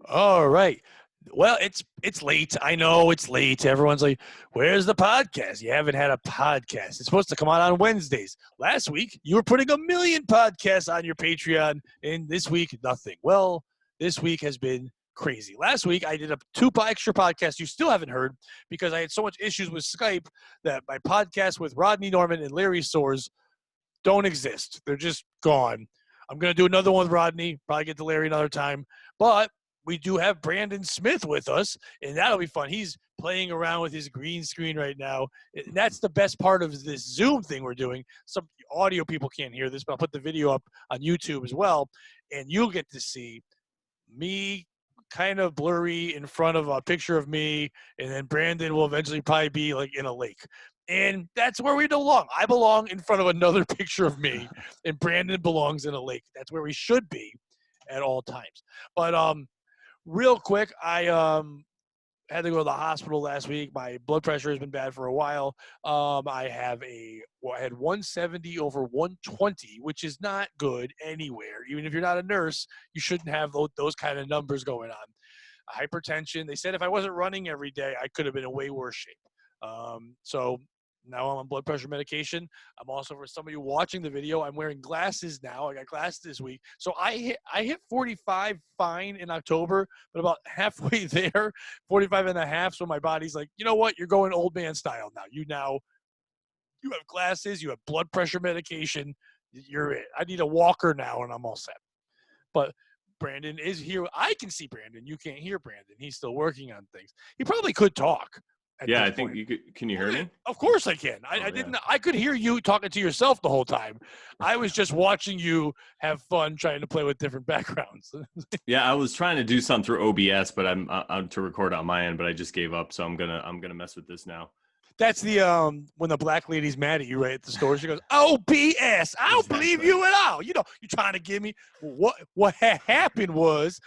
All right. Well, it's late. I know it's late. Everyone's like, "Where's the podcast?" You haven't had a podcast. It's supposed to come out on Wednesdays. Last week, you were putting 1,000,000 podcasts on your Patreon, and this week, nothing. Well, this week has been crazy. Last week, I did two extra podcasts you still haven't heard because I had so much issues with Skype that my podcast with Rodney Norman and Larry Soares don't exist. They're just gone. I'm going to do another one with Rodney, probably get to Larry another time. But we do have Brandon Smith with us, and that'll be fun. He's playing around with his green screen right now. And that's the best part of this Zoom thing we're doing. Some audio people can't hear this, but I'll put the video up on YouTube as well, and you'll get to see me kind of blurry in front of a picture of me, and then Brandon will eventually probably be like in a lake. And that's where we belong. I belong in front of another picture of me, and Brandon belongs in a lake. That's where we should be at all times. But real quick, I had to go to the hospital last week. My blood pressure has been bad for a while. I had 170 over 120, which is not good anywhere. Even if you're not a nurse, you shouldn't have those kind of numbers going on. Hypertension. They said if I wasn't running every day, I could have been in way worse shape. So now I'm on blood pressure medication. I'm also, for some of you watching the video, I'm wearing glasses now. I got glasses this week. So I hit 45 fine in October, but about halfway there, 45 and a half. So my body's like, you know what? You're going old man style now. You have glasses, you have blood pressure medication. I need a walker now, and I'm all set. But Brandon is here. I can see Brandon. You can't hear Brandon. He's still working on things. He probably could talk. Yeah, I think you could. Can you hear me? Of course I can. I didn't. I could hear you talking to yourself the whole time. I was just watching you have fun trying to play with different backgrounds. Yeah, I was trying to do something through OBS, but I'm to record on my end, but I just gave up. So I'm gonna mess with this now. That's the when the black lady's mad at you right at the store. She goes, "OBS, I don't believe you at all. You know, you're trying to give me what had happened was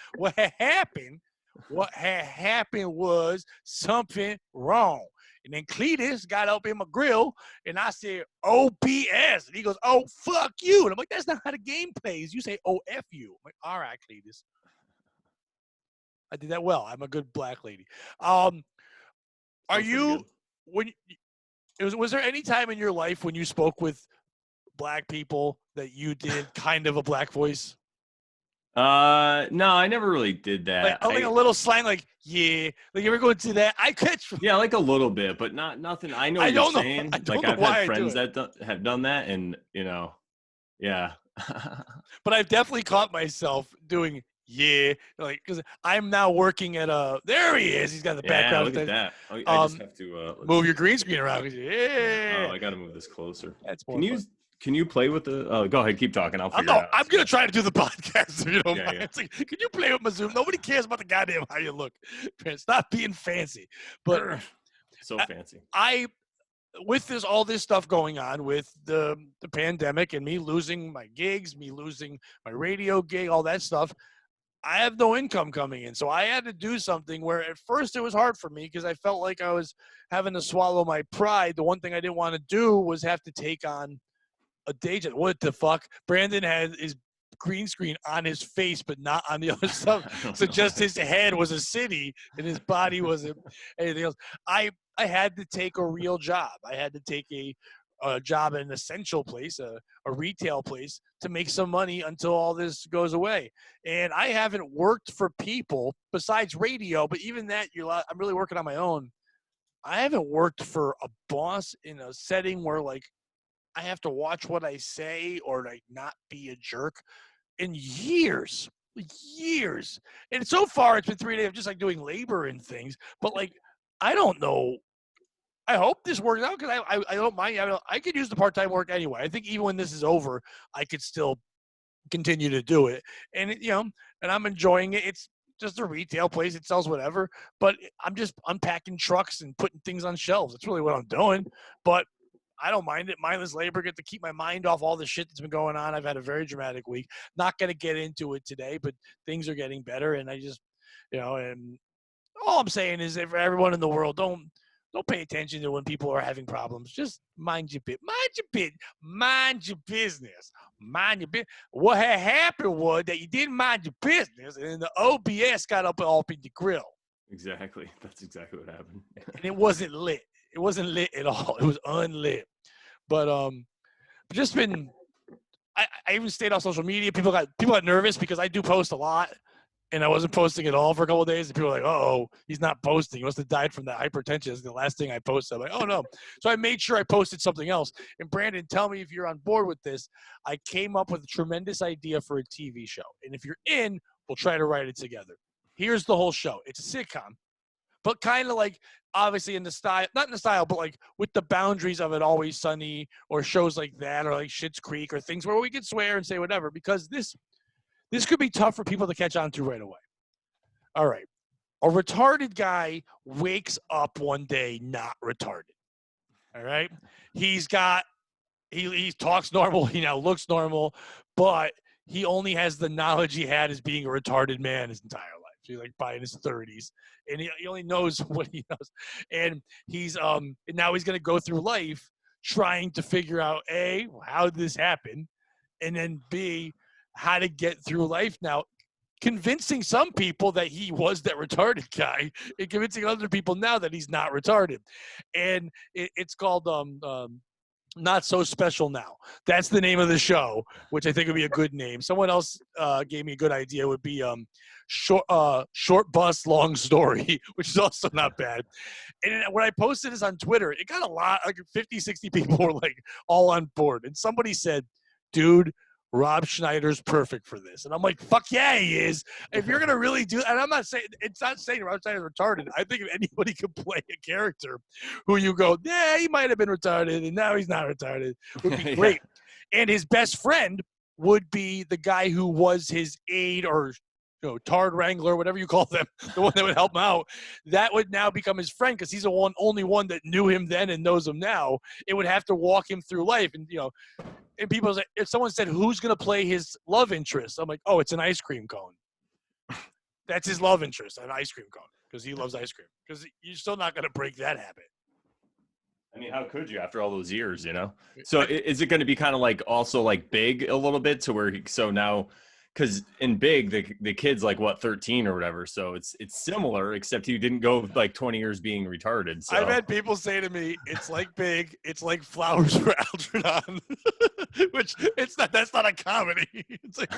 something wrong." And then Cletus got up in my grill, and I said, "OBS." And he goes, "Oh, fuck you." And I'm like, that's not how the game plays. You say, "Oh, F you." I'm like, all right, Cletus. I did that well. I'm a good black lady. Are you, was there any time in your life when you spoke with black people that you did kind of a black voice? No, I never really did that. Like a little slang, like, yeah. Like, you ever go into that? I catch. Yeah, like a little bit, but nothing. I know what you're saying. Like, I've had friends that have done that, and, yeah. But I've definitely caught myself doing, yeah, like, because I'm now working at there he is. He's got the background. Look at that. I just have to move your green screen around. Yeah. Oh, I got to move this closer. That's more fun. Can you play with the? Oh, go ahead, keep talking. I'll figure it out. I'm gonna try to do the podcast. If you don't mind. It's like, can you play with my Zoom? Nobody cares about the goddamn how you look. Stop being fancy. But so fancy. With all this stuff going on with the pandemic and me losing my gigs, me losing my radio gig, all that stuff, I have no income coming in. So I had to do something where at first it was hard for me because I felt like I was having to swallow my pride. The one thing I didn't want to do was have to take on a day job. What the fuck? Brandon had his green screen on his face, but not on the other stuff. So just his head was a city and his body wasn't anything else. I had to take a real job. I had to take a job at an essential place, a retail place, to make some money until all this goes away. And I haven't worked for people besides radio, but even that, I'm really working on my own. I haven't worked for a boss in a setting where, like, I have to watch what I say or, like, not be a jerk in years. And so far it's been 3 days of just, like, doing labor and things. But, like, I don't know. I hope this works out because I don't mind. I could use the part-time work anyway. I think even when this is over, I could still continue to do it. And, and I'm enjoying it. It's just a retail place. It sells whatever. But I'm just unpacking trucks and putting things on shelves. That's really what I'm doing. But I don't mind it. Mindless labor. Get to keep my mind off all the shit that's been going on. I've had a very dramatic week. Not going to get into it today, but things are getting better. And I just, and all I'm saying is that for everyone in the world, don't pay attention to when people are having problems. Just mind your business. mind your business. What had happened was that you didn't mind your business, and the OBS got up in the grill. Exactly. That's exactly what happened. And it wasn't lit. It wasn't lit at all. It was unlit. But just been. I even stayed off social media. People got nervous because I do post a lot, and I wasn't posting at all for a couple of days. And people were like, "Oh, he's not posting. He must have died from that hypertension." It's the last thing I posted. I'm like, "Oh no!" So I made sure I posted something else. And Brandon, tell me if you're on board with this. I came up with a tremendous idea for a TV show, and if you're in, we'll try to write it together. Here's the whole show. It's a sitcom, but kind of like obviously in the style, not in the style, but like with the boundaries of it Always Sunny or shows like that or like Schitt's Creek or things where we can swear and say whatever, because this could be tough for people to catch on to right away. All right. A retarded guy wakes up one day not retarded. All right. He talks normal. He now looks normal, but he only has the knowledge he had as being a retarded man his entire life. He's like by in his 30s, and he only knows what he knows. And and now he's going to go through life trying to figure out A, how did this happen? And then B, how to get through life now, convincing some people that he was that retarded guy and convincing other people now that he's not retarded. And it's called Not So Special Now. That's the name of the show, which I think would be a good name. Someone else gave me a good idea. It would be Short Bus, Long Story, which is also not bad. And when I posted this on Twitter, it got a lot, like 50, 60 people were like all on board. And somebody said, dude, Rob Schneider's perfect for this. And I'm like, fuck yeah, he is. If you're going to really do, and I'm not saying, it's not saying Rob Schneider's retarded. I think if anybody could play a character who you go, yeah, he might have been retarded and now he's not retarded, would be great. Yeah. And his best friend would be the guy who was his aide or tard wrangler, whatever you call them, the one that would help him out. That would now become his friend because he's the only one that knew him then and knows him now. It would have to walk him through life. And, and people say, if someone said, who's going to play his love interest? I'm like, oh, it's an ice cream cone. That's his love interest, an ice cream cone, because he loves ice cream. Because you're still not going to break that habit. I mean, how could you after all those years, So is it going to be kind of like also like Big a little bit to where so now – because in Big, the kid's like, 13 or whatever. So it's similar, except he didn't go like 20 years being retarded. So I've had people say to me, it's like Big, it's like Flowers for Algernon, which that's not a comedy. It's like,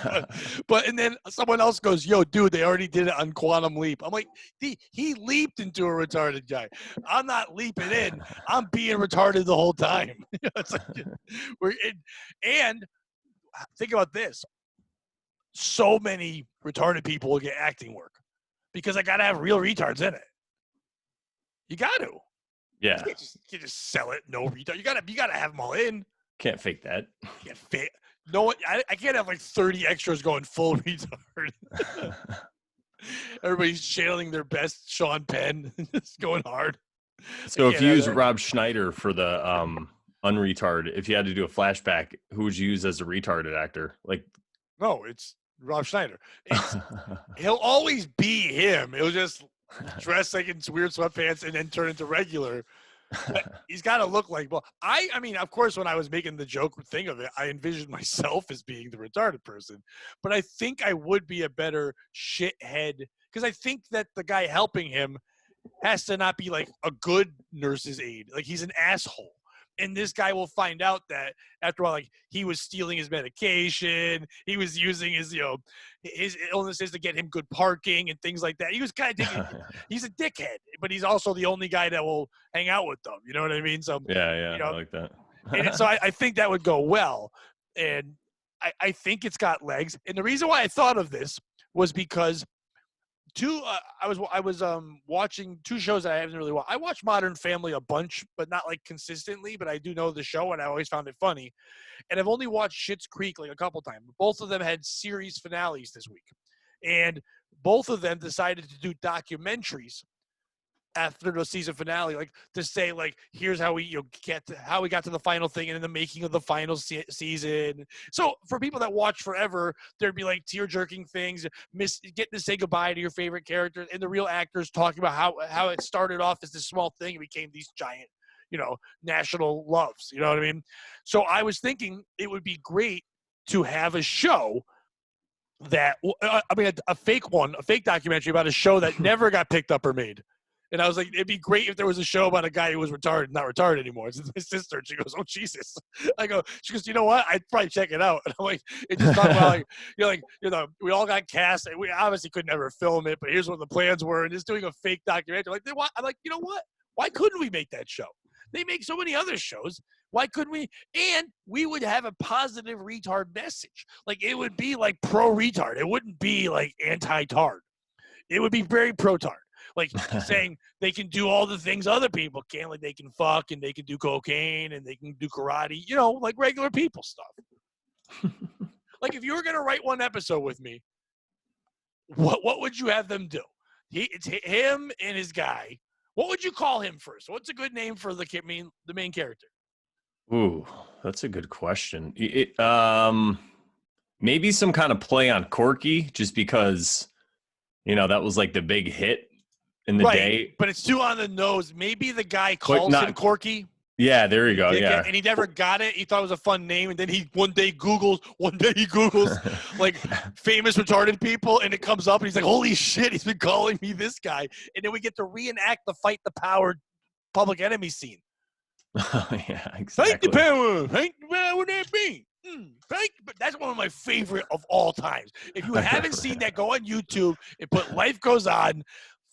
but and then someone else goes, yo, dude, they already did it on Quantum Leap. I'm like, he leaped into a retarded guy. I'm not leaping in. I'm being retarded the whole time. It's like, and think about this. So many retarded people will get acting work because I got to have real retards in it. You got to. Yeah. You can't just sell it. No retard. You got to have them all in. Can't fake that. Can't fake. No, I can't have like 30 extras going full retard. Everybody's channeling their best Sean Penn, just going hard. So if you use Rob Schneider for the unretard, if you had to do a flashback, who would you use as a retarded actor? Like, no, it's Rob Schneider. He'll always be him. He'll just dress like in weird sweatpants and then turn into regular. But he's got to look like, well, I mean, of course, when I was making the joke thing of it, I envisioned myself as being the retarded person. But I think I would be a better shithead because I think that the guy helping him has to not be like a good nurse's aide. Like he's an asshole. And this guy will find out that after all, like he was stealing his medication, he was using his, his illnesses to get him good parking and things like that. He was kind of he's a dickhead, but he's also the only guy that will hang out with them. You know what I mean? So yeah, I like that. And so I think that would go well, and I think it's got legs. And the reason why I thought of this was because I was watching two shows that I haven't really watched. I watch Modern Family a bunch, but not like consistently. But I do know the show, and I always found it funny. And I've only watched Schitt's Creek like a couple times. Both of them had series finales this week, and both of them decided to do documentaries after the season finale, like to say like, here's how we how we got to the final thing and in the making of the final season. So for people that watch forever, there'd be like tear-jerking things, getting to say goodbye to your favorite characters, and the real actors talking about how it started off as this small thing and became these giant, national loves. You know what I mean? So I was thinking it would be great to have a show that a fake documentary about a show that never got picked up or made. And I was like, it'd be great if there was a show about a guy who was retarded, not retarded anymore. It's my sister. And she goes, oh, Jesus. She goes, you know what? I'd probably check it out. And I'm like, it just talk about we all got cast. And we obviously could never film it, but here's what the plans were. And just doing a fake documentary. I'm like, you know what? Why couldn't we make that show? They make so many other shows. Why couldn't we? And we would have a positive retard message. Like, it would be like pro-retard. It wouldn't be like anti-tard. It would be very pro-tard. Like saying they can do all the things other people can, like they can fuck and they can do cocaine and they can do karate, like regular people stuff. Like, if you were going to write one episode with me, what would you have them do? It's him and his guy. What would you call him first? What's a good name for the main character? Ooh, that's a good question. Maybe some kind of play on Corky, just because, that was like the big hit in the day. But it's too on the nose. Maybe the guy calls him Corky. Yeah, there you go. Yeah. And he never got it. He thought it was a fun name. And then he one day he Googles like famous retarded people, and it comes up and he's like, holy shit, he's been calling me this guy. And then we get to reenact the Fight the Power Public Enemy scene. Yeah, exactly. Fight the power. Fight the power that be. That's one of my favorite of all times. If you haven't seen that, go on YouTube and put Life Goes On,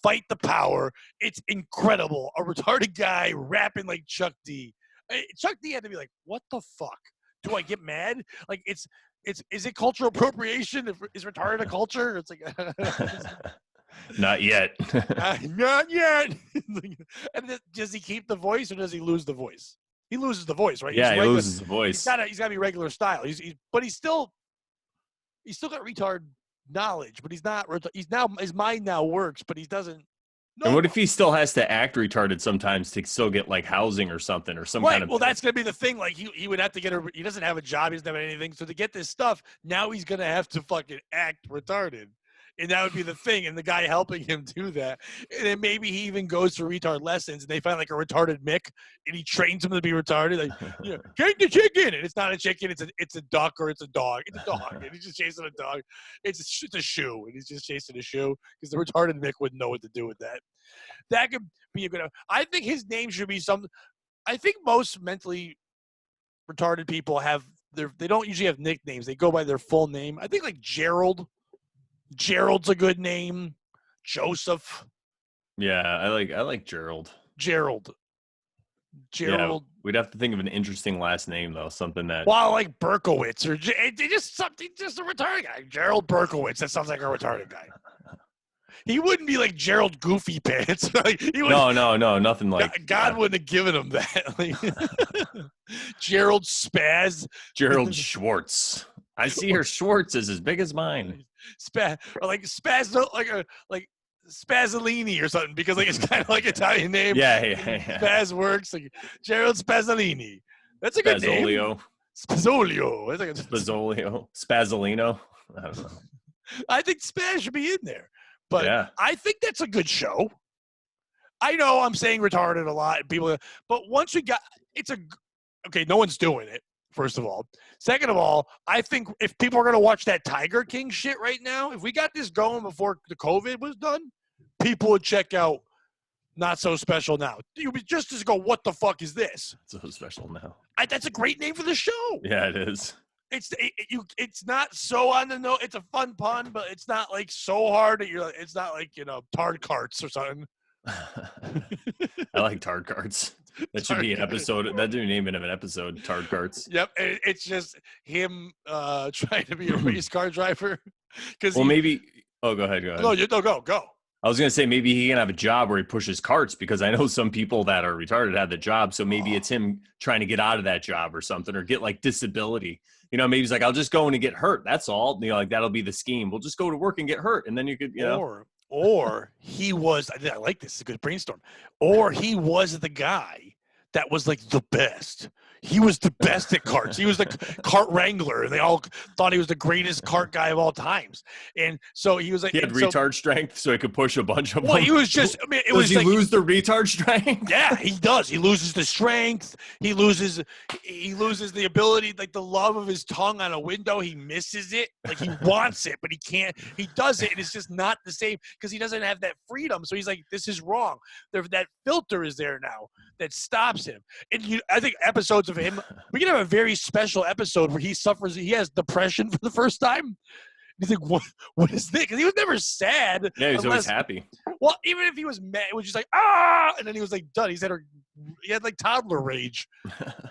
Fight the Power. It's incredible. A retarded guy rapping like Chuck D. Chuck D had to be like, what the fuck? Do I get mad? Like, is it cultural appropriation? Is retarded a culture? It's like not yet. Not yet. And does he keep the voice or does he lose the voice? He loses the voice, right? Yeah, he loses the voice. He's got to be regular style. He's still got retard knowledge, but he's now his mind now works, but he doesn't. And what if he still has to act retarded sometimes to still get like housing or something or some kind of? Well, that's gonna be the thing. Like he would have to he doesn't have a job. He doesn't have anything. So to get this stuff, now he's gonna have to fucking act retarded. And that would be the thing. And the guy helping him do that. And then maybe he even goes to retard lessons and they find like a retarded Mick and he trains him to be retarded. Like, take the chicken. And it's not a chicken. It's a duck or it's a dog. It's a dog. And he's just chasing a dog. It's a shoe. And he's just chasing a shoe because the retarded Mick wouldn't know what to do with that. That could be a good. I think his name should be something. I think most mentally retarded people they don't usually have nicknames. They go by their full name. I think like Gerald. Gerald's a good name. Joseph. Yeah, I like Gerald. Gerald. Yeah, we'd have to think of an interesting last name though, something that. Well, like Berkowitz or just a retarded guy. Gerald Berkowitz. That sounds like a retarded guy. He wouldn't be like Gerald Goofy Pants. No, nothing like. God wouldn't have given him that. Gerald Spaz. Gerald Schwartz. I see her Schwartz is as big as mine. Or like Spazzolini or something, because like it's kind of like Italian name. Yeah. Spaz works like Gerald Spazzolini. That's a good name. Spazzolio. That's like Spazzolio. Spazzolino. I don't know. I think Spaz should be in there, but yeah. I think that's a good show. I know I'm saying retarded a lot, and people, but once we got, no one's doing it. First of all. Second of all, I think if people are going to watch that Tiger King shit right now, if we got this going before the COVID was done, people would check out Not So Special Now. You would just go, what the fuck is this? So Special Now. That's a great name for the show. Yeah, it is. It's not so on the nose. It's a fun pun, but it's not like so hard that it's not like, tard carts or something. I like tard carts. That should be an episode. That do name it of an episode. Tard carts. Yep, it's just him trying to be a race car driver. Maybe. Oh, go ahead. No, go. I was gonna say maybe he can have a job where he pushes carts, because I know some people that are retarded have the job. So maybe it's him trying to get out of that job or something, or get like disability. Maybe he's like, I'll just go in and get hurt. That's all. Like that'll be the scheme. We'll just go to work and get hurt, and then you could, Or he was, I like this, it's a good brainstorm. Or he was the guy that was like the best. He was the best at carts. He was the cart wrangler, and they all thought he was the greatest cart guy of all times. And so he was like, He had retard strength, so he could push a bunch of them. He was just. I mean, it Does was he like, lose the retard strength? Yeah, he does. He loses the strength. He loses the ability, like the love of his tongue on a window. He misses it. Like he wants it, but he can't. He does it, and it's just not the same because he doesn't have that freedom. So he's like, this is wrong. That filter is there now that stops him. And I think episodes of him, we can have a very special episode where he has depression for the first time. He's like, what is this? Because he was never sad. Yeah, he's always happy. Well, even if he was mad, it was just like, and then he was like done. He had like toddler rage.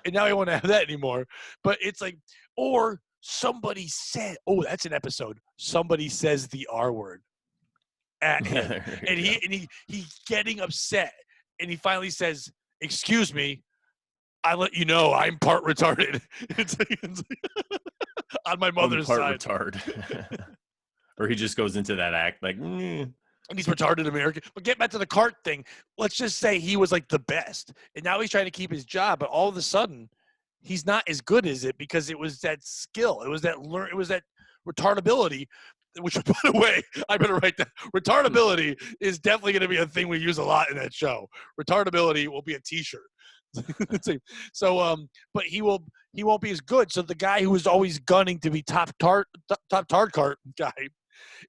And now he won't have that anymore. But it's like, or somebody said, that's an episode. Somebody says the R word at him. And he's getting upset. And he finally says, excuse me, I let you know I'm part retarded. It's like on my mother's side. Retard. Or he just goes into that act like, And he's retarded American. But get back to the cart thing. Let's just say he was like the best. And now he's trying to keep his job. But all of a sudden, he's not as good as it because it was that skill. It was that retardability, which, by the way, I better write that. Retardability is definitely going to be a thing we use a lot in that show. Retardability will be a T-shirt. So, but he won't be as good. So the guy who was always gunning to be top tart cart guy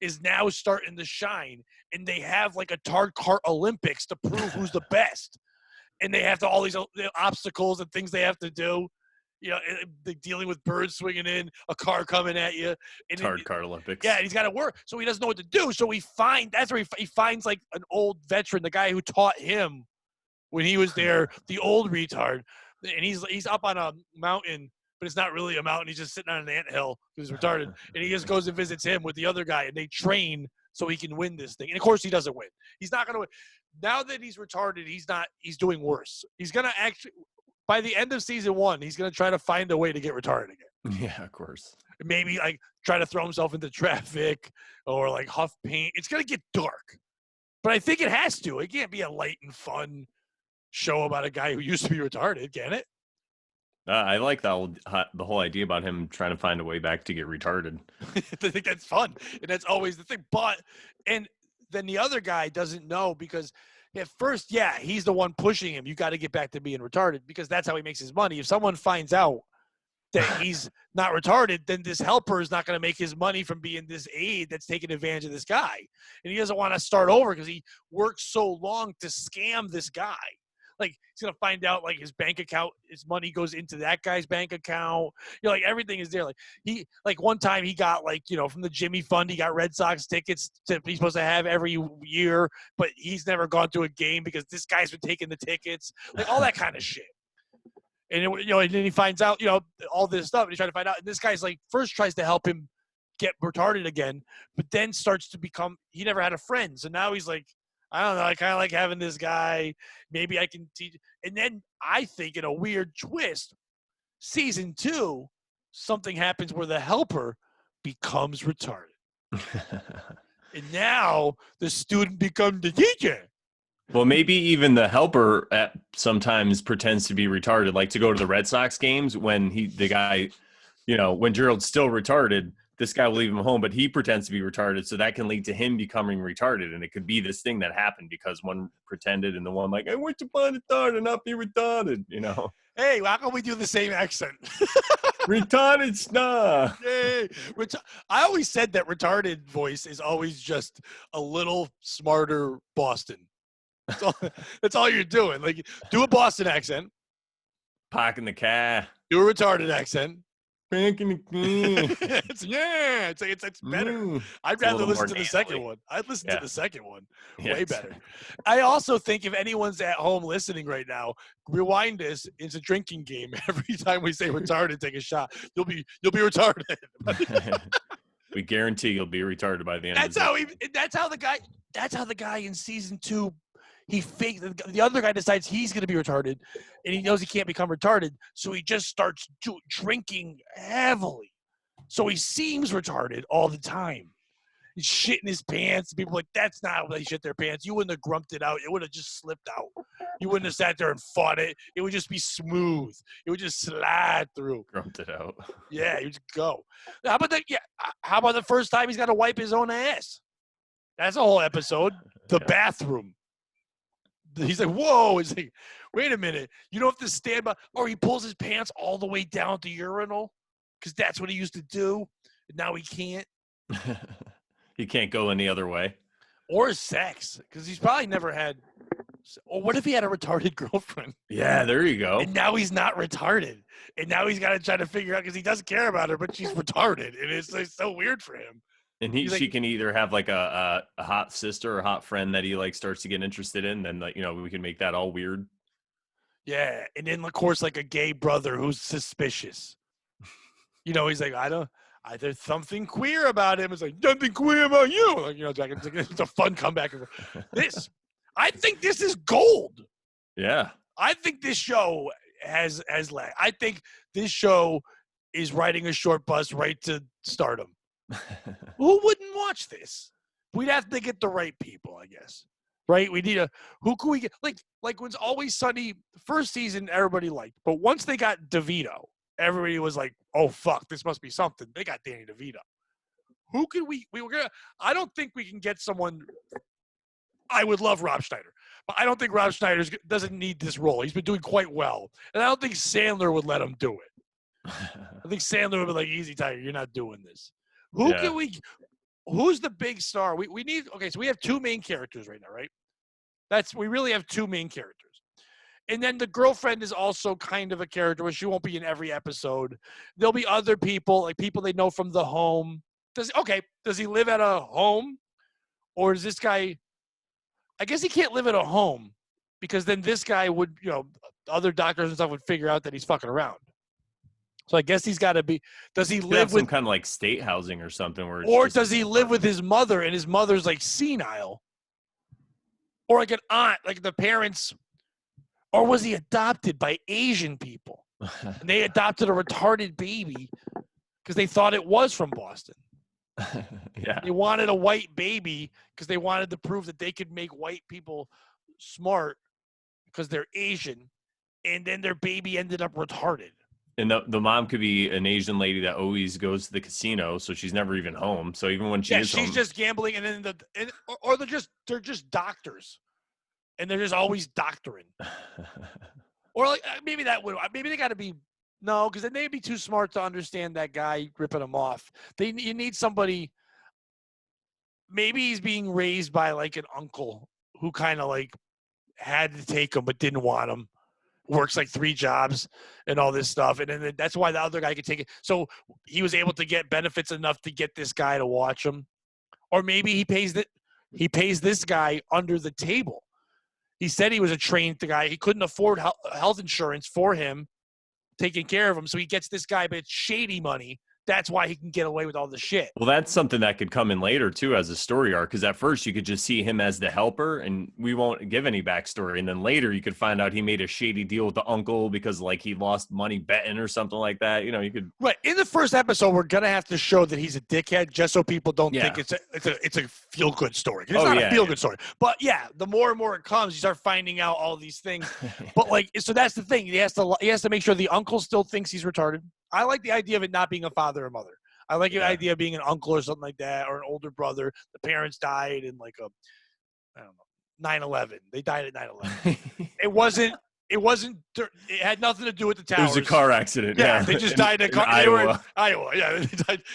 is now starting to shine, and they have like a tart cart Olympics to prove who's the best. And they have all these obstacles and things they have to do. Dealing with birds swinging in, a car coming at you. And Tart cart Olympics. Yeah, and he's got to work, so he doesn't know what to do. So that's where he finds like an old veteran, the guy who taught him when he was there, the old retard, and he's up on a mountain, but it's not really a mountain. He's just sitting on an anthill because he's retarded, and he just goes and visits him with the other guy, and they train so he can win this thing. And of course, he doesn't win. He's not going to win. Now that he's retarded, he's doing worse. He's going to actually, by the end of season 1, he's going to try to find a way to get retarded again. Yeah, of course. Maybe like try to throw himself into traffic or like huff paint. It's going to get dark, but I think it has to. It can't be a light and fun show about a guy who used to be retarded, can it? I like the whole idea about him trying to find a way back to get retarded. I think that's fun, and that's always the thing. But and then the other guy doesn't know because at first, yeah, he's the one pushing him. You got to get back to being retarded because that's how he makes his money. If someone finds out that he's not retarded, then this helper is not going to make his money from being this aide that's taking advantage of this guy, and he doesn't want to start over because he worked so long to scam this guy. Like, he's going to find out, like, his bank account, his money goes into that guy's bank account. Like, everything is there. Like, one time he got, like, from the Jimmy Fund, he got Red Sox tickets he's supposed to have every year, but he's never gone to a game because this guy's been taking the tickets. Like, all that kind of shit. And, and then he finds out, all this stuff, and he's trying to find out. And this guy's, like, first tries to help him get retarded again, but then starts to become – he never had a friend. So now he's like, I don't know. I kind of like having this guy. Maybe I can teach. And then I think in a weird twist, season 2, something happens where the helper becomes retarded. And now the student becomes the teacher. Well, maybe even the helper sometimes pretends to be retarded, like to go to the Red Sox games when when Gerald's still retarded. This guy will leave him home, but he pretends to be retarded, so that can lead to him becoming retarded. And it could be this thing that happened because one pretended and the one like, I want to find retarded and not be retarded, Hey, how come we do the same accent? Retarded stuff. Yay. I always said that retarded voice is always just a little smarter Boston. That's all you're doing. Like, do a Boston accent. Parking the car. Do a retarded accent. It's better. I'd rather listen to the second one. I'd listen to the second one. Way better. I also think if anyone's at home listening right now, rewind this. It's a drinking game. Every time we say retarded, take a shot. You'll be retarded. We guarantee you'll be retarded by the end. That's how the guy in season 2. He faked. The other guy decides he's going to be retarded, and he knows he can't become retarded, so he just starts drinking heavily. So he seems retarded all the time. He's shitting his pants. People are like, that's not how they shit their pants. You wouldn't have grumped it out. It would have just slipped out. You wouldn't have sat there and fought it. It would just be smooth. It would just slide through. Grumped it out. Yeah, you just go. How about the first time he's got to wipe his own ass? That's a whole episode. The bathroom. He's like, whoa. He's like, wait a minute. You don't have to stand by. Or he pulls his pants all the way down the urinal because that's what he used to do. And now he can't. He can't go any other way. Or sex because he's probably never had. Or what if he had a retarded girlfriend? Yeah, there you go. And now he's not retarded. And now he's got to try to figure out because he doesn't care about her, but she's retarded. And it's like so weird for him. And she can either have like a hot sister or hot friend that he like starts to get interested in. Then like, we can make that all weird. Yeah. And then of course, like a gay brother who's suspicious. He's like, there's something queer about him. It's like, nothing queer about you. Like, it's a fun comeback. I think this is gold. Yeah. I think this show has lag. I think this show is riding a short bus right to stardom. Who wouldn't watch this? We'd have to get the right people, I guess. Right? We need who can we get? Like when it's Always Sunny, first season, everybody liked. But once they got DeVito, everybody was like, oh, fuck, this must be something. They got Danny DeVito. Who could we were going to, I don't think we can get someone. I would love Rob Schneider, but I don't think Rob Schneider doesn't need this role. He's been doing quite well. And I don't think Sandler would let him do it. I think Sandler would be like, easy, Tiger, you're not doing this. Who's the big star? We need, okay, so we have two main characters right now, right? We really have two main characters. And then the girlfriend is also kind of a character, but she won't be in every episode. There'll be other people, like people they know from the home. Does he live at a home? Or is this guy, I guess he can't live at a home because then this guy would, other doctors and stuff would figure out that he's fucking around. So I guess he's got to be, does he live with some kind of like state housing or something? Or does he live with his mother and his mother's like senile? Or like an aunt, like the parents, or was he adopted by Asian people? And they adopted a retarded baby because they thought it was from Boston. Yeah. They wanted a white baby because they wanted to prove that they could make white people smart because they're Asian. And then their baby ended up retarded. And the mom could be an Asian lady that always goes to the casino, so she's never even home. So even when she's home, just gambling, and then or they're just doctors, and they're just always doctoring. Or like maybe they got to be because then they'd be too smart to understand that guy ripping them off. You need somebody. Maybe he's being raised by like an uncle who kind of like had to take him but didn't want him. Works like 3 jobs and all this stuff. And then that's why the other guy could take it. So he was able to get benefits enough to get this guy to watch him. Or maybe he pays this guy under the table. He said he was a trained guy. He couldn't afford health insurance for him, taking care of him. So he gets this guy, but it's shady money. That's why he can get away with all the shit. Well, that's something that could come in later, too, as a story arc. Because at first, you could just see him as the helper, and we won't give any backstory. And then later, you could find out he made a shady deal with the uncle because, like, he lost money betting or something like that. You could... Right. In the first episode, we're going to have to show that he's a dickhead just so people don't think it's a feel-good story. It's not a feel-good story. But, the more and more it comes, you start finding out all these things. But, so that's the thing. He has to make sure the uncle still thinks he's retarded. I like the idea of it not being a father or mother. I like the idea of being an uncle or something like that, or an older brother. The parents died in like 9/11. They died at 9/11. It had nothing to do with the towers. It was a car accident. Yeah, they just died in a car. They were in Iowa. Yeah,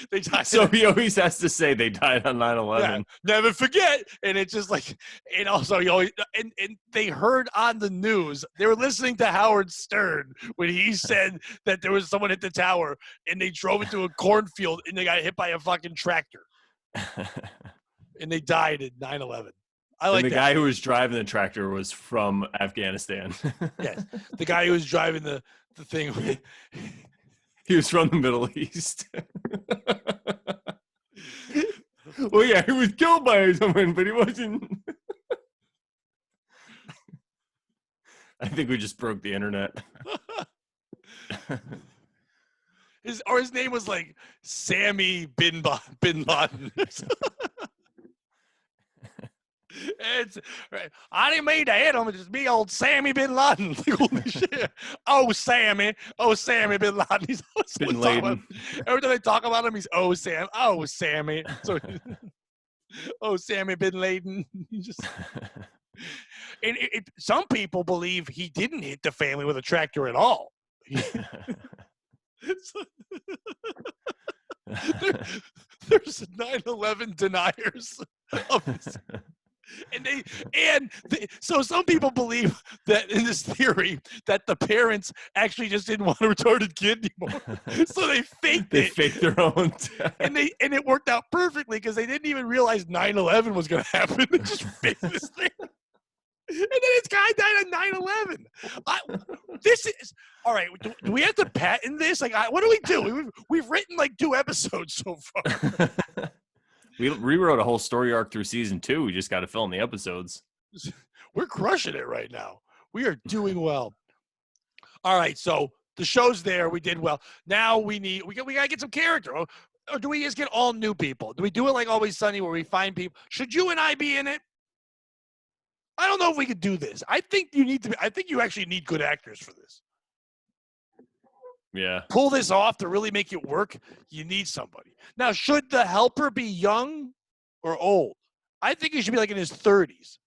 they died. So he always has to say they died on 9/11. Yeah, never forget. And it's just like, and also you always, and they heard on the news. They were listening to Howard Stern when he said that there was someone at the tower, and they drove into a cornfield, and they got hit by a fucking tractor, and they died at 9/11. The guy who was driving the tractor was from Afghanistan. Yes. The guy who was driving the thing. He was from the Middle East. Well, yeah, he was killed by someone, but he wasn't. I think we just broke the internet. His name was like Sammy Bin Laden. It's right. I didn't mean to hit him. It's just me, old Sammy Bin Laden. Like, holy shit! Oh, Sammy! Oh, Sammy Bin Laden. He's always Bin talking about Laden. him. Every time they talk about him, he's oh Sam. Oh, Sammy. So oh, Sammy Bin Laden. He just and some people believe he didn't hit the family with a tractor at all. There's 9/11 deniers of this. So some people believe that in this theory that the parents actually just didn't want a retarded kid anymore, so they faked They it. faked their own death. And it worked out perfectly because they didn't even realize 9/11 was going to happen. They just faked this thing. And then this guy died on 9/11. This is all right. Do we have to patent this? Like, what do we do? We've written like 2 episodes so far. We rewrote a whole story arc through season 2. We just got to fill in the episodes. We're crushing it right now. We are doing well. All right, so the show's there. We did well. Now we got to get some character. Or do we just get all new people? Do we do it like Always Sunny where we find people? Should you and I be in it? I don't know if we could do this. I think you actually need good actors for this. Yeah. Pull this off to really make it work, you need somebody. Now, should the helper be young or old? I think he should be like in his 30s.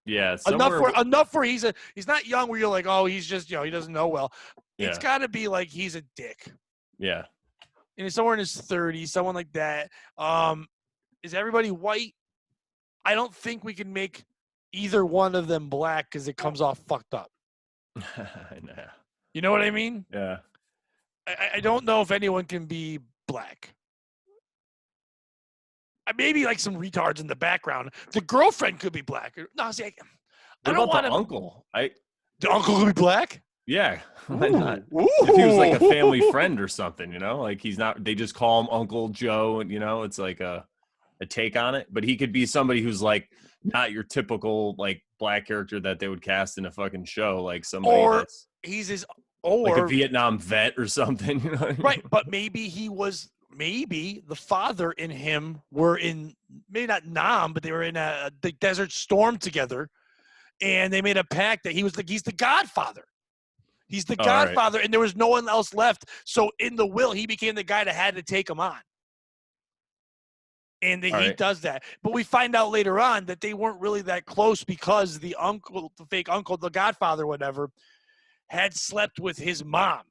Yeah. Enough where he's not young where you're like, oh, he's just, he doesn't know well. Yeah. It's got to be like he's a dick. Yeah. And he's somewhere in his 30s, someone like that. Is everybody white? I don't think we can make either one of them black because it comes off fucked up. Nah. You know what I mean? Yeah. I don't know if anyone can be black. Maybe like some retards in the background. The girlfriend could be black. No, see, I don't want the uncle. The uncle could be black? Yeah. Why not? Ooh. If he was like a family friend or something, like he's not. They just call him Uncle Joe, and it's like a take on it. But he could be somebody who's like not your typical like black character that they would cast in a fucking show, like somebody that's like a Vietnam vet or something. You know what I mean? Right, but maybe the father and him were in, maybe not Nam, but they were in the Desert Storm together, and they made a pact that he's the Godfather. He's the Godfather, right. And there was no one else left. So in the will, he became the guy that had to take him on. And he does that. But we find out later on that they weren't really that close because the fake uncle, the Godfather, whatever, had slept with his mom.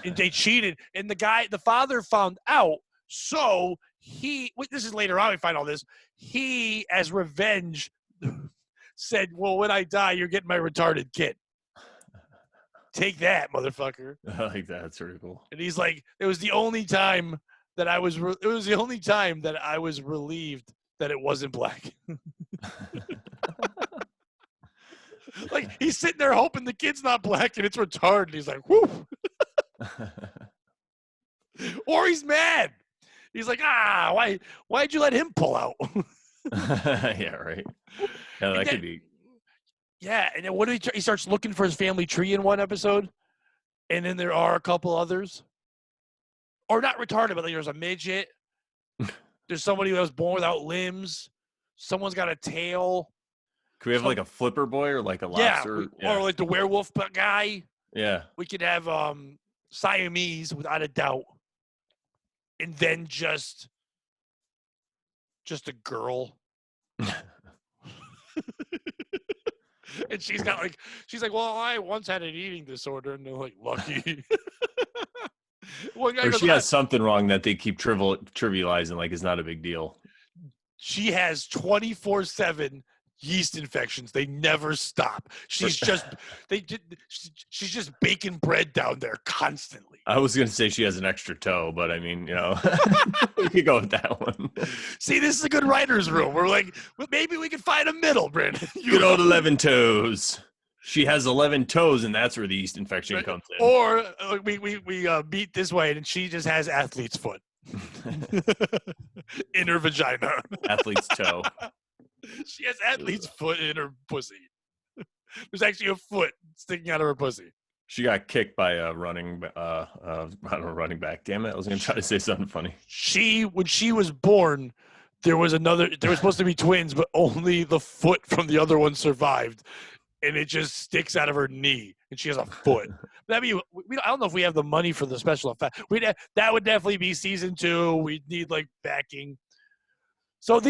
And they cheated. And the father found out. So this is later on we find all this. He, as revenge, said, well, when I die, you're getting my retarded kid. Take that, motherfucker. I like that. That's pretty cool. And he's like, it was the only time that I was relieved that it wasn't black. Like, he's sitting there hoping the kid's not black and it's retarded. He's like, whoo. Or he's mad. He's like, why'd you let him pull out? Yeah, right. Yeah, that could be. Yeah, and then what do he starts looking for his family tree in one episode, and then there are a couple others. Or not retarded, but like there's a midget. There's somebody who was born without limbs. Someone's got a tail. Could we have like a flipper boy or like a lobster? Yeah. Or like the werewolf guy. Yeah. We could have Siamese without a doubt. And then just a girl. And she's like, well, I once had an eating disorder. And they're like, lucky. Or she has something wrong that they keep trivializing, like it's not a big deal. She has 24/7 yeast infections. They never stop. She's just baking bread down there constantly. I was going to say she has an extra toe, but I mean, we could go with that one. See, this is a good writer's room. We're like, well, maybe we could find a middle, Brandon. Good old 11 toes. She has 11 toes, and that's where the yeast infection comes in. Or we beat this way, and she just has athlete's foot in her vagina. Athlete's toe. She has athlete's foot in her pussy. There's actually a foot sticking out of her pussy. She got kicked by a running back. Damn it, I was going to try to say something funny. When she was born, there was supposed to be twins, but only the foot from the other one survived, and it just sticks out of her knee, and she has a foot. I mean, I don't know if we have the money for the special effect. That would definitely be season 2. We'd need like backing. So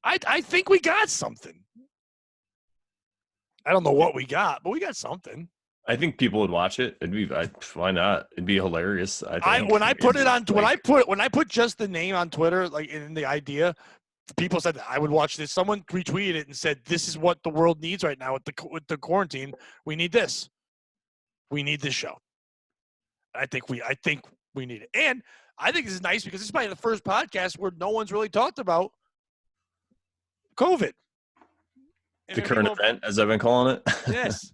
I think we got something. I don't know what we got, but we got something. I think people would watch it. Why not? It'd be hilarious. When I put just the name on Twitter, like in the idea, people said that I would watch this. Someone retweeted it and said, "This is what the world needs right now with the quarantine. We need this. We need this show." I think we need it, and I think this is nice because this is probably the first podcast where no one's really talked about COVID. The current event, as I've been calling it. Yes.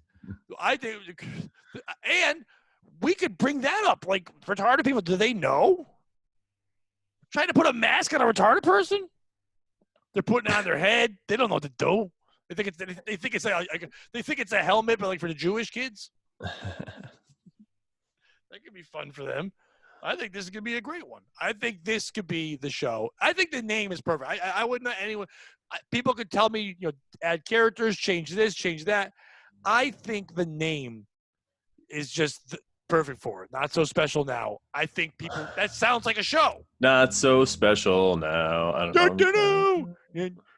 I think, and we could bring that up. Like, retarded people, do they know? Trying to put a mask on a retarded person? They're putting it on their head. They don't know what to do. They think it's a helmet, but like for the Jewish kids. That could be fun for them. I think this is gonna be a great one. I think this could be the show. I think the name is perfect. I wouldn't let anyone. People could tell me, add characters, change this, change that. I think the name is just perfect for it. Not so special now. I think people. That sounds like a show. Not so special now. I don't know.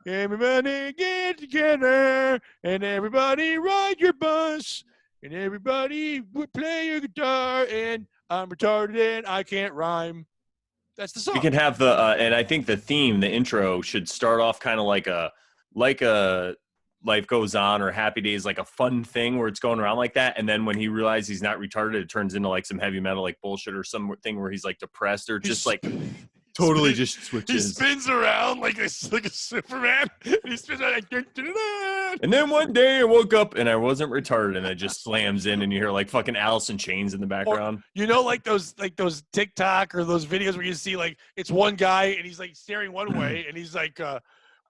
Everybody get together and everybody ride your bus and everybody play your guitar and I'm retarded and I can't rhyme. That's the song. You can have the and I think the theme, the intro, should start off kind of like a Life Goes On or Happy Days, like a fun thing where it's going around like that. And then when he realizes he's not retarded, it turns into like some heavy metal, like bullshit or something where he's like depressed or just like totally just switches. He spins around like a Superman. He spins around like, and then one day I woke up and I wasn't retarded and it just slams in and you hear like fucking Alice in Chains in the background. Or, like those TikTok or those videos where you see like it's one guy and he's like staring one way and he's like,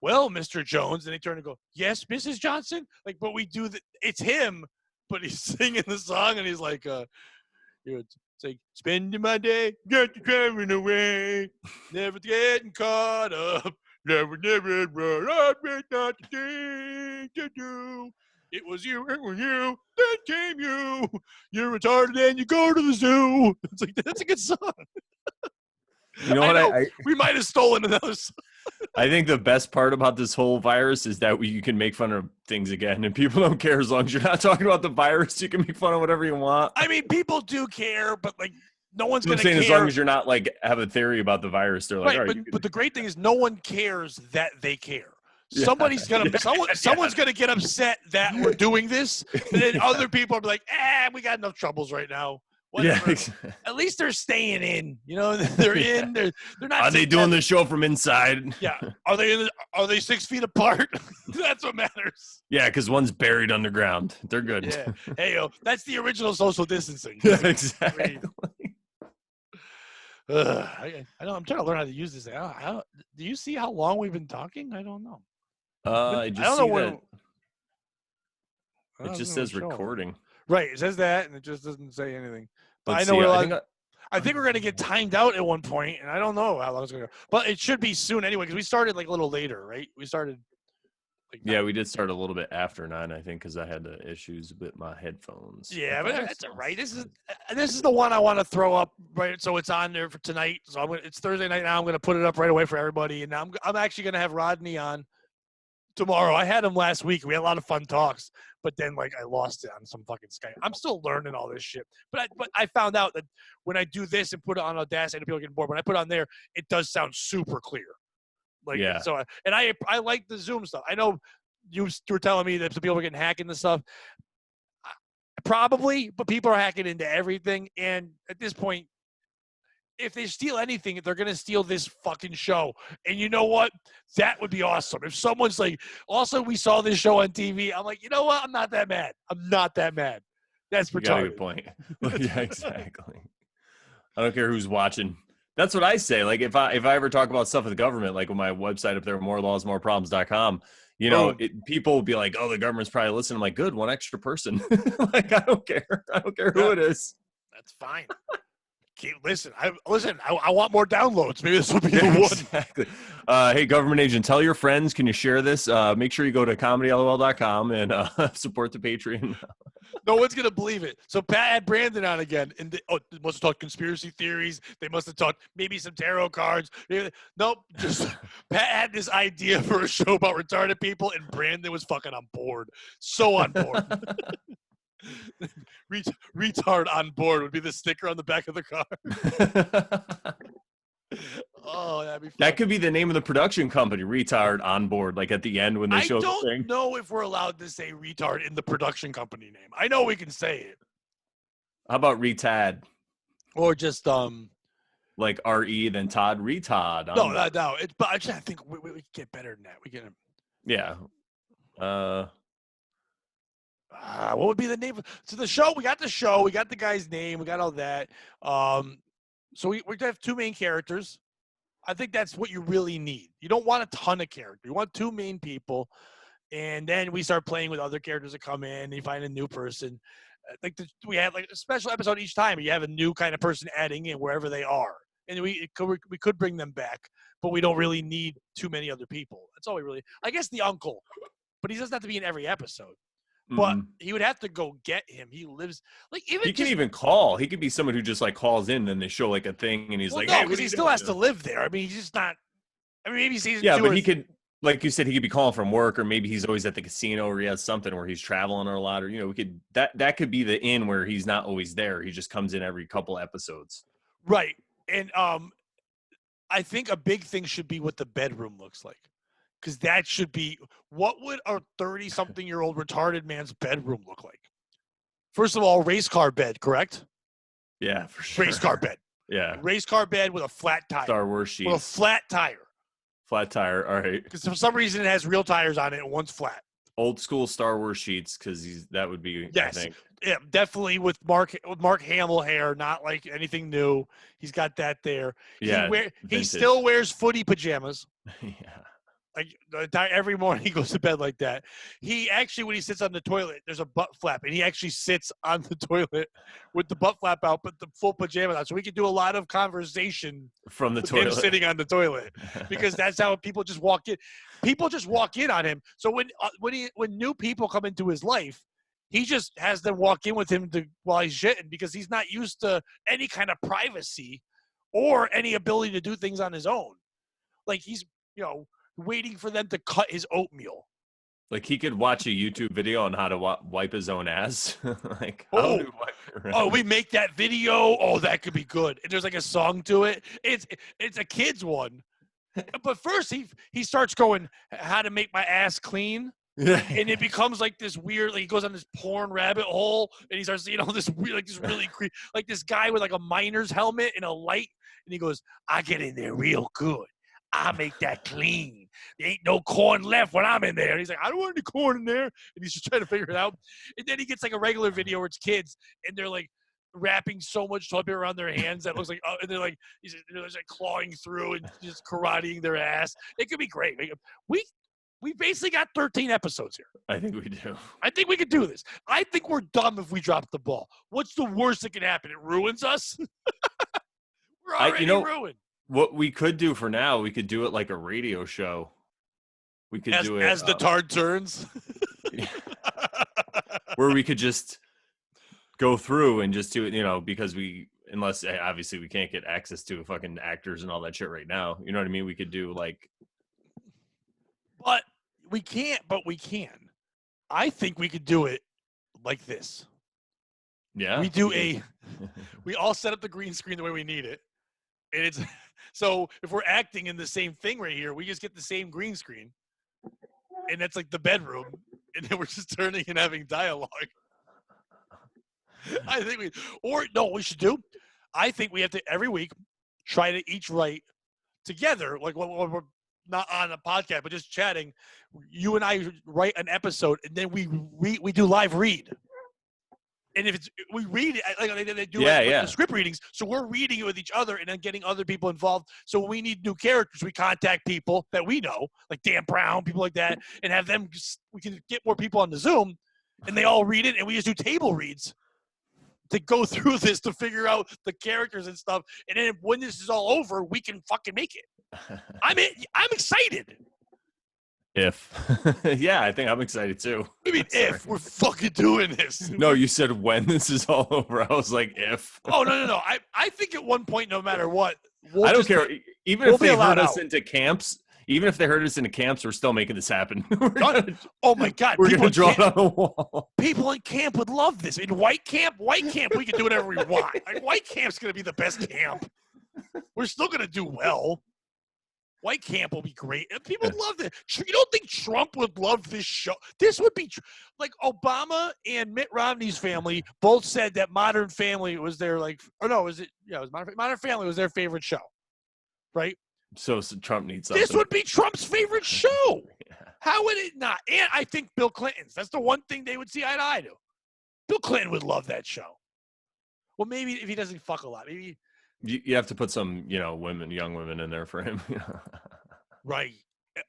well, Mr. Jones, and they turn and go, yes, Mrs. Johnson. Like, but we do it's him, but he's singing the song, and he's like, it's like spending my day, get driving away, never getting caught up, never run up, not the thing to do. It was you, then came you. You're retarded, and you go to the zoo. It's like that's a good song. You know what? We might have stolen another song. I think the best part about this whole virus is that you can make fun of things again, and people don't care as long as you're not talking about the virus. You can make fun of whatever you want. I mean, people do care, but like no one's going to care. As long as you're not like have a theory about the virus, they're like, right. All right, but the great thing is, no one cares that they care. Yeah. Someone's gonna get upset that we're doing this, and then other people are like, we got enough troubles right now. Whatever. Yeah. At least they're staying in. They're in. They're not. Are they doing the show from inside? Yeah. Are they 6 feet apart? That's what matters. Yeah, because one's buried underground. They're good. Yeah. Hey, that's the original social distancing. Yeah, exactly. I know. I'm trying to learn how to use this. Do you see how long we've been talking? I don't know. I don't know when. It just says recording. Right, it says that, and it just doesn't say anything. But Let's I know see, I think we're going to get timed out at one point, and I don't know how long it's going to go. But it should be soon anyway, because we started like a little later, right? We started. We did start a little bit after 9, I think, because I had the issues with my headphones. Yeah, but that's all right. This is the one I want to throw up, right? So it's on there for tonight. So it's Thursday night now. I'm going to put it up right away for everybody, and now I'm actually going to have Rodney on tomorrow. I had him last week. We had a lot of fun talks, but then I lost it on some fucking Skype. I'm still learning all this shit. But I found out that when I do this and put it on Audacity, and people are getting bored. When I put it on there, it does sound super clear. So I like the Zoom stuff. I know you were telling me that some people are getting hacked into stuff. Probably, but people are hacking into everything. And at this point, if they steal anything, they're going to steal this fucking show. And you know what? That would be awesome. If someone's like, also, we saw this show on TV. I'm like, you know what? I'm not that mad. That's retarded. You got a good point. Yeah, exactly. I don't care who's watching. That's what I say. Like, if I ever talk about stuff with the government, like on my website up there, morelawsmoreproblems.com, people will be like, oh, the government's probably listening. I'm like, good, one extra person. I don't care. I don't care who it is. That's fine. Listen, I want more downloads. Maybe this will be the one. Exactly. Hey, government agent, tell your friends. Can you share this? Make sure you go to comedylol.com and support the Patreon. No one's gonna believe it. So Pat had Brandon on again, and they must have talked conspiracy theories. They must have talked maybe some tarot cards. Nope, just Pat had this idea for a show about retarded people, and Brandon was fucking on board. So on board. Retard on board would be the sticker on the back of the car. Oh, that'd be fun. That could be the name of the production company, Retard on Board, like at the end when they show the thing. I don't know if we're allowed to say retard in the production company name. I know we can say it. How about Retad? Or just like R-E, then Todd, Retard. No. But actually, I think we can get better than that. We can. Yeah. What would be the name? So the show, we got the guy's name, we got all that. So we're gonna have two main characters. I think that's what you really need. You don't want a ton of characters. You want two main people, and then we start playing with other characters that come in. And you find a new person. We had like a special episode each time. You have a new kind of person adding in wherever they are, and we could bring them back, but we don't really need too many other people. That's all we really. I guess the uncle, but he doesn't have to be in every episode. But he would have to go get him. He lives like even. He can even call. He could be someone who just like calls in, and they show like a thing, and he's like, "No," because he still has to live there. I mean, he's just not. I mean, maybe season 2. Yeah, but he could, like you said, he could be calling from work, or maybe he's always at the casino, or he has something where he's traveling a lot, or we could that could be the inn where he's not always there. He just comes in every couple episodes. Right, and I think a big thing should be what the bedroom looks like. Because that should be, what would a 30-something-year-old retarded man's bedroom look like? First of all, race car bed, correct? Yeah, for sure. Race car bed. Yeah. Race car bed with a flat tire. Star Wars sheets. With a flat tire. Flat tire, all right. Because for some reason it has real tires on it and one's flat. Old school Star Wars sheets, because that would be, yes. I think. Yeah, definitely with Mark Hamill hair, not like anything new. He's got that there. Yeah. He still wears footy pajamas. Yeah. Like every morning he goes to bed like that. He actually, when he sits on the toilet, there's a butt flap, and he actually sits on the toilet with the butt flap out, but the full pajamas on. So we can do a lot of conversation from the toilet, him sitting on the toilet, because that's how people just walk in. People just walk in on him. So when new people come into his life, he just has them walk in with him while he's shitting, because he's not used to any kind of privacy or any ability to do things on his own. Like he's waiting for them to cut his oatmeal. Like he could watch a YouTube video on how to wipe his own ass. Like, we make that video. Oh, that could be good. And there's like a song to it. It's a kid's one. But first he starts going, how to make my ass clean. And it becomes like this weird, like he goes on this porn rabbit hole, and he starts seeing all this weird, like this really creepy, like this guy with like a miner's helmet and a light, and he goes, I get in there real good. I make that clean. There ain't no corn left when I'm in there. And he's like, I don't want any corn in there. And he's just trying to figure it out. And then he gets like a regular video where it's kids, and they're like wrapping so much toilet paper around their hands that looks like, and they're like clawing through and just karateing their ass. It could be great. We basically got 13 episodes here. I think we do. I think we could do this. I think we're dumb if we drop the ball. What's the worst that can happen? It ruins us. We're already ruined. What we could do for now, we could do it like a radio show. We could do it as the tard turns, where we could just go through and just do it, because unless obviously we can't get access to fucking actors and all that shit right now. You know what I mean? We could do like, but we can't. But we can. I think we could do it like this. Yeah, we all set up the green screen the way we need it, and it's. So if we're acting in the same thing right here, we just get the same green screen, and that's like the bedroom, and then we're just turning and having dialogue. I think what we should do, I think we have to every week try to each write together, like when we're not on a podcast, but just chatting. You and I write an episode, and then we do live read. And if we read it, like they do the script readings, so we're reading it with each other and then getting other people involved. So when we need new characters, we contact people that we know, like Dan Brown, people like that, and have them. We can get more people on the Zoom, and they all read it, and we just do table reads. to go through this to figure out the characters and stuff. And then when this is all over, we can fucking make it. I'm excited. If. Yeah, I think I'm excited too. I mean, if we're fucking doing this. No, you said when this is all over. I was like, if. Oh, no. I think at one point, no matter what, I don't care. Even we'll if they herd us out. into camps, we're still making this happen. Oh my God. We're going to draw it on the wall. People in camp would love this. In white camp, we can do whatever we want. Like, white camp's going to be the best camp. We're still going to do well. White camp will be great. And people would love this. You don't think Trump would love this show? This would be like Obama and Mitt Romney's family both said that Modern Family was their it was Modern Family was their favorite show, right? So Trump needs something. This would be Trump's favorite show. Yeah. How would it not? And I think Bill Clinton's. That's the one thing they would see eye to eye to. Bill Clinton would love that show. Well, maybe if he doesn't fuck a lot, maybe. You have to put some, young women in there for him. Right.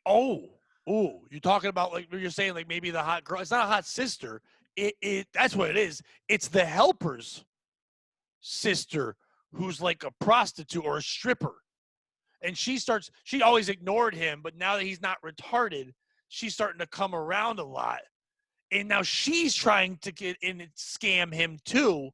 Oh, you're talking about you're saying maybe the hot girl. It's not a hot sister. That's what it is. It's the helper's sister who's like a prostitute or a stripper. And she always ignored him, but now that he's not retarded, she's starting to come around a lot. And now she's trying to get in and scam him too.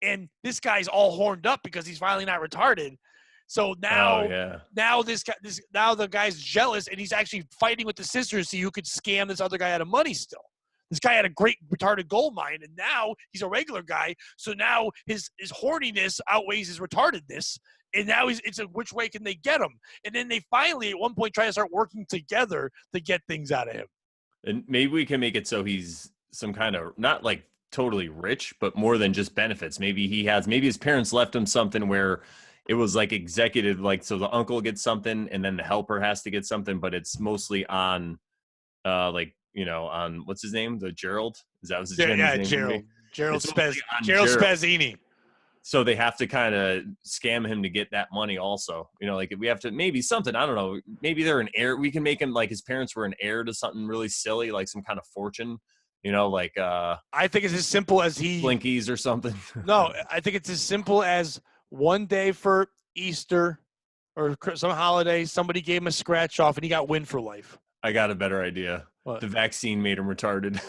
And this guy's all horned up because he's finally not retarded. So now, now the guy's jealous, and he's actually fighting with the sister to see who could scam this other guy out of money still. This guy had a great retarded gold mine, and now he's a regular guy. So now his horniness outweighs his retardedness, and now it's which way can they get him? And then they finally, at one point, try to start working together to get things out of him. And maybe we can make it so he's some kind of, not like totally rich, but more than just benefits. Maybe his parents left him something where it was like executive, so the uncle gets something and then the helper has to get something, but it's mostly on on what's his name? The Gerald? Is that his name? Yeah, Gerald. Gerald Spazzini. So they have to kind of scam him to get that money also. We have to, maybe something, I don't know, maybe they're an heir. We can make him his parents were an heir to something really silly, like some kind of fortune. I think it's as simple as Blinkies or something. No, I think it's as simple as one day for Easter or some holiday, somebody gave him a scratch off and he got win for life. I got a better idea. What? The vaccine made him retarded.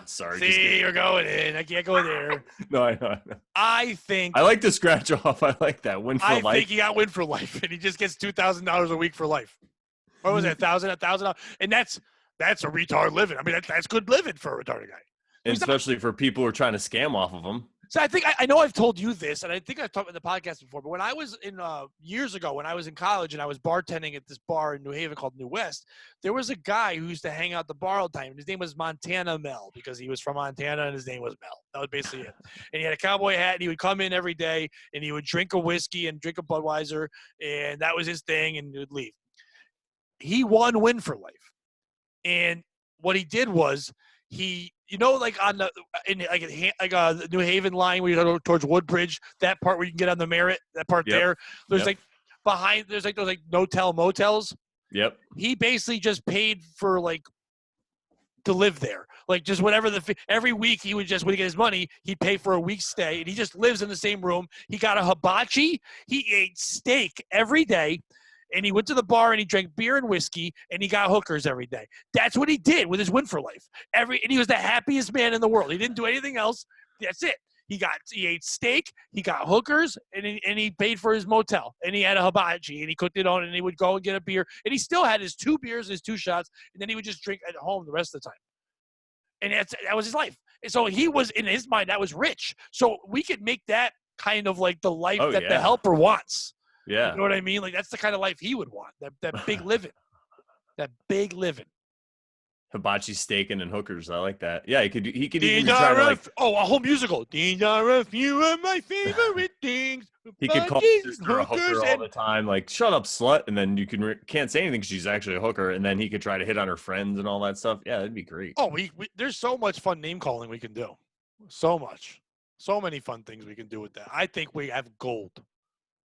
Sorry. See, you're going in. I can't go there. No, I know. I like the scratch off. I like that. Win for life. I think he got win for life, and he just gets $2,000 a week for life. What was that? $1,000? And that's a retard living. I mean, that's good living for a retarded guy. And especially for people who are trying to scam off of him. So I think I know I've told you this, and I think I've talked about the podcast before. But when I was years ago, when I was in college and I was bartending at this bar in New Haven called New West, there was a guy who used to hang out at the bar all the time. His name was Montana Mel because he was from Montana and his name was Mel. That was basically it. And he had a cowboy hat, and he would come in every day, and he would drink a whiskey and drink a Budweiser, and that was his thing, and he would leave. He won win for life, and what he did was he. On the New Haven line where you go towards Woodbridge, that part where you can get on the Merritt, that part there. There's there's those no-tell motels. Yep. He basically just paid for to live there. Just whatever every week he would just, when he get his money, he'd pay for a week's stay, and he just lives in the same room. He got a hibachi. He ate steak every day. And he went to the bar and he drank beer and whiskey and he got hookers every day. That's what he did with his win for life. And he was the happiest man in the world. He didn't do anything else. That's it. He ate steak, he got hookers, and he paid for his motel. And he had a hibachi and he cooked it on, and he would go and get a beer. And he still had his 2 beers and his 2 shots, and then he would just drink at home the rest of the time. And that was his life. And so he was, in his mind, that was rich. So we could make that kind of the life the helper wants. Yeah. You know what I mean? That's the kind of life he would want. That big living. That big living. Hibachi steaking and hookers. I like that. Yeah, he could even try to a whole musical. Dean Jarrett, you are my favorite things. He could call his sister a hooker all the time. Shut up, slut. And then you can't say anything because she's actually a hooker. And then he could try to hit on her friends and all that stuff. Yeah, that'd be great. Oh, there's so much fun name calling we can do. So much. So many fun things we can do with that. I think we have gold.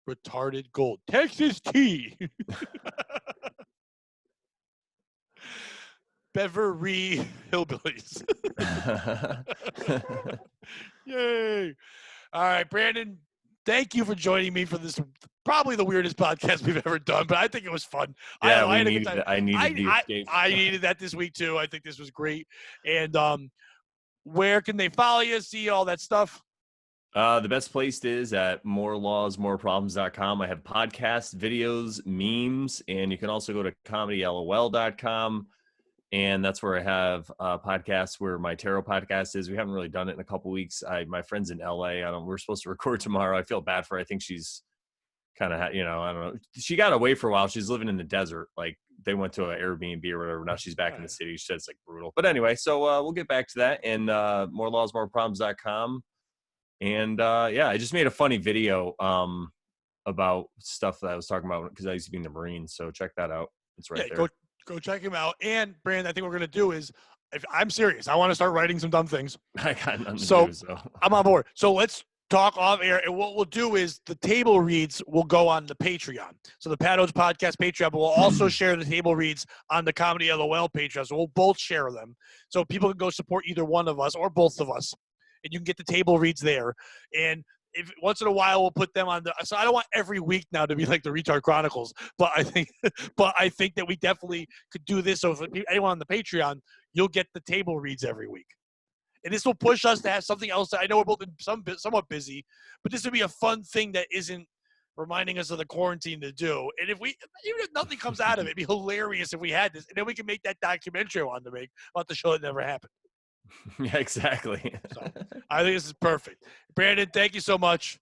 Retarded gold. Texas tea. Beverly Hillbillies. Yay. All right, Brandon, thank you for joining me for this probably the weirdest podcast we've ever done, but I think it was fun. Yeah, I we had a good needed time. it. I needed the escape. I needed that this week too. I think this was great. And where can they follow you, see all that stuff? The best place is at morelawsmoreproblems.com. I have podcasts, videos, memes, and you can also go to comedylol.com. And that's where I have podcasts where my tarot podcast is. We haven't really done it in a couple weeks. My friend's in LA. We're supposed to record tomorrow. I feel bad for her. I think she's kind of, I don't know. She got away for a while. She's living in the desert. Like they went to an Airbnb or whatever. Now she's back in the city. She said it's like brutal. But anyway, so we'll get back to that. And morelawsmoreproblems.com. And yeah, I just made a funny video about stuff that I was talking about because I used to be in the Marines. So check that out. It's right there. Go check him out. And Brandon, I think what we're gonna do is, if I'm serious, I want to start writing some dumb things. I got nothing to do, so I'm on board. So let's talk off air. And what we'll do is the table reads will go on the Patreon. So the Pat Oates Podcast Patreon, but we'll also share the table reads on the Comedy LOL Patreon. So we'll both share them. So people can go support either one of us or both of us. And you can get the table reads there. And if once in a while we'll put them on the, so I don't want every week now to be like the Retard Chronicles, but I think that we definitely could do this. So if anyone on the Patreon, you'll get the table reads every week. And this will push us to have something else. I know we're both somewhat busy, but this would be a fun thing that isn't reminding us of the quarantine to do. And even if nothing comes out of it, it'd be hilarious if we had this. And then we can make that documentary I wanted to make about the show that never happened. Yeah, exactly. So I think this is perfect. Brandon, thank you so much.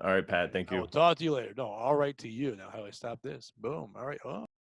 All right, Pat. Thank you. I will talk to you later. No, all right to you. Now, how do I stop this? Boom. All right. Oh.